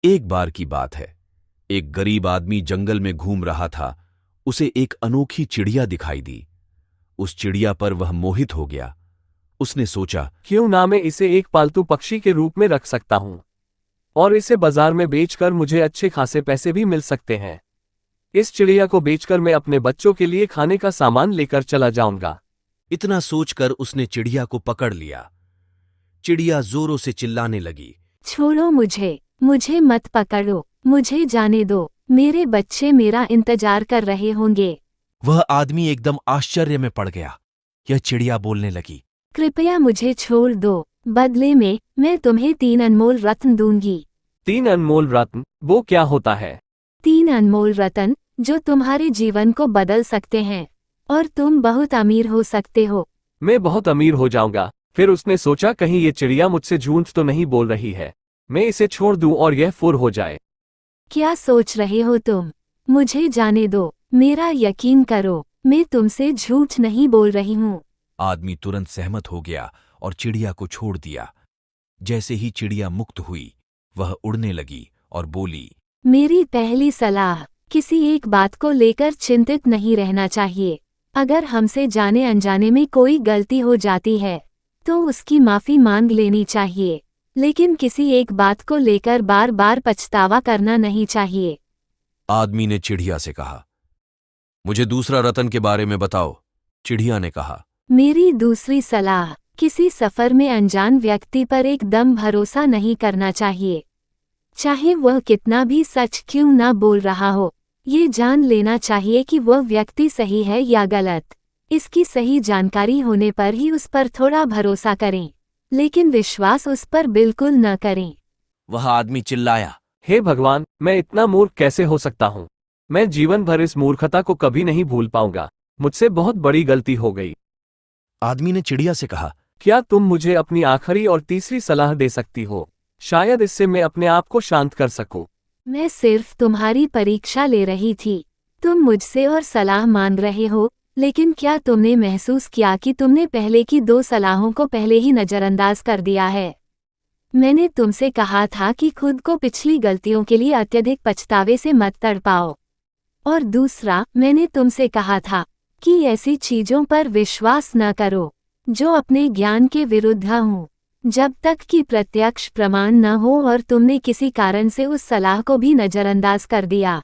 एक बार की बात है, एक गरीब आदमी जंगल में घूम रहा था। उसे एक अनोखी चिड़िया दिखाई दी। उस चिड़िया पर वह मोहित हो गया। उसने सोचा, क्यों ना मैं इसे एक पालतू पक्षी के रूप में रख सकता हूं और इसे बाजार में बेचकर मुझे अच्छे खासे पैसे भी मिल सकते हैं। इस चिड़िया को बेचकर मैं अपने बच्चों के लिए खाने का सामान लेकर चला जाऊंगा। इतना सोचकर उसने चिड़िया को पकड़ लिया। चिड़िया जोरों से चिल्लाने लगी, छोड़ो मुझे, मुझे मत पकड़ो, मुझे जाने दो, मेरे बच्चे मेरा इंतजार कर रहे होंगे। वह आदमी एकदम आश्चर्य में पड़ गया। यह चिड़िया बोलने लगी, कृपया मुझे छोड़ दो, बदले में मैं तुम्हें 3 अनमोल रत्न दूंगी। 3 अनमोल रत्न, वो क्या होता है? 3 अनमोल रत्न जो तुम्हारे जीवन को बदल सकते हैं और तुम बहुत अमीर हो सकते हो। मैं बहुत अमीर हो जाऊंगा। फिर उसने सोचा, कहीं ये चिड़िया मुझसे झूठ तो नहीं बोल रही है। मैं इसे छोड़ दूं और यह फुर हो जाए। क्या सोच रहे हो तुम? मुझे जाने दो, मेरा यकीन करो, मैं तुमसे झूठ नहीं बोल रही हूँ। आदमी तुरंत सहमत हो गया और चिड़िया को छोड़ दिया। जैसे ही चिड़िया मुक्त हुई, वह उड़ने लगी और बोली, मेरी पहली सलाह, किसी एक बात को लेकर चिंतित नहीं रहना चाहिए। अगर हमसे जाने अनजाने में कोई गलती हो जाती है तो उसकी माफी मांग लेनी चाहिए, लेकिन किसी एक बात को लेकर बार बार पछतावा करना नहीं चाहिए। आदमी ने चिड़िया से कहा, मुझे दूसरा रतन के बारे में बताओ। चिड़िया ने कहा, मेरी दूसरी सलाह, किसी सफर में अनजान व्यक्ति पर एकदम भरोसा नहीं करना चाहिए। चाहे वह कितना भी सच क्यों ना बोल रहा हो, ये जान लेना चाहिए कि वह व्यक्ति सही है या गलत। इसकी सही जानकारी होने पर ही उस पर थोड़ा भरोसा करें, लेकिन विश्वास उस पर बिल्कुल न करें। वह आदमी चिल्लाया, हे भगवान, मैं इतना मूर्ख कैसे हो सकता हूँ? मैं जीवन भर इस मूर्खता को कभी नहीं भूल पाऊंगा। मुझसे बहुत बड़ी गलती हो गई। आदमी ने चिड़िया से कहा, क्या तुम मुझे अपनी आखिरी और तीसरी सलाह दे सकती हो? शायद इससे मैं अपने आप को शांत कर सकूं। मैं सिर्फ तुम्हारी परीक्षा ले रही थी। तुम मुझसे और सलाह मांग रहे हो, लेकिन क्या तुमने महसूस किया कि तुमने पहले की 2 सलाहों को पहले ही नज़रअंदाज कर दिया है? मैंने तुमसे कहा था कि खुद को पिछली गलतियों के लिए अत्यधिक पछतावे से मत तड़पाओ। और दूसरा, मैंने तुमसे कहा था कि ऐसी चीजों पर विश्वास न करो जो अपने ज्ञान के विरुद्ध हों, जब तक कि प्रत्यक्ष प्रमाण न हो और तुमने किसी कारण से उस सलाह को भी नज़रअंदाज कर दिया।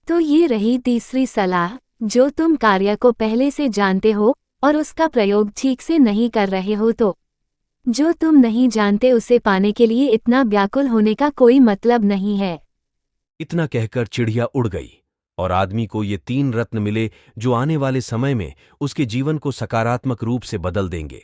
तो ये रही तीसरी सलाह, जो तुम कार्य को पहले से जानते हो और उसका प्रयोग ठीक से नहीं कर रहे हो तो जो तुम नहीं जानते उसे पाने के लिए इतना व्याकुल होने का कोई मतलब नहीं है। इतना कहकर चिड़िया उड़ गई और आदमी को ये 3 रत्न मिले जो आने वाले समय में उसके जीवन को सकारात्मक रूप से बदल देंगे।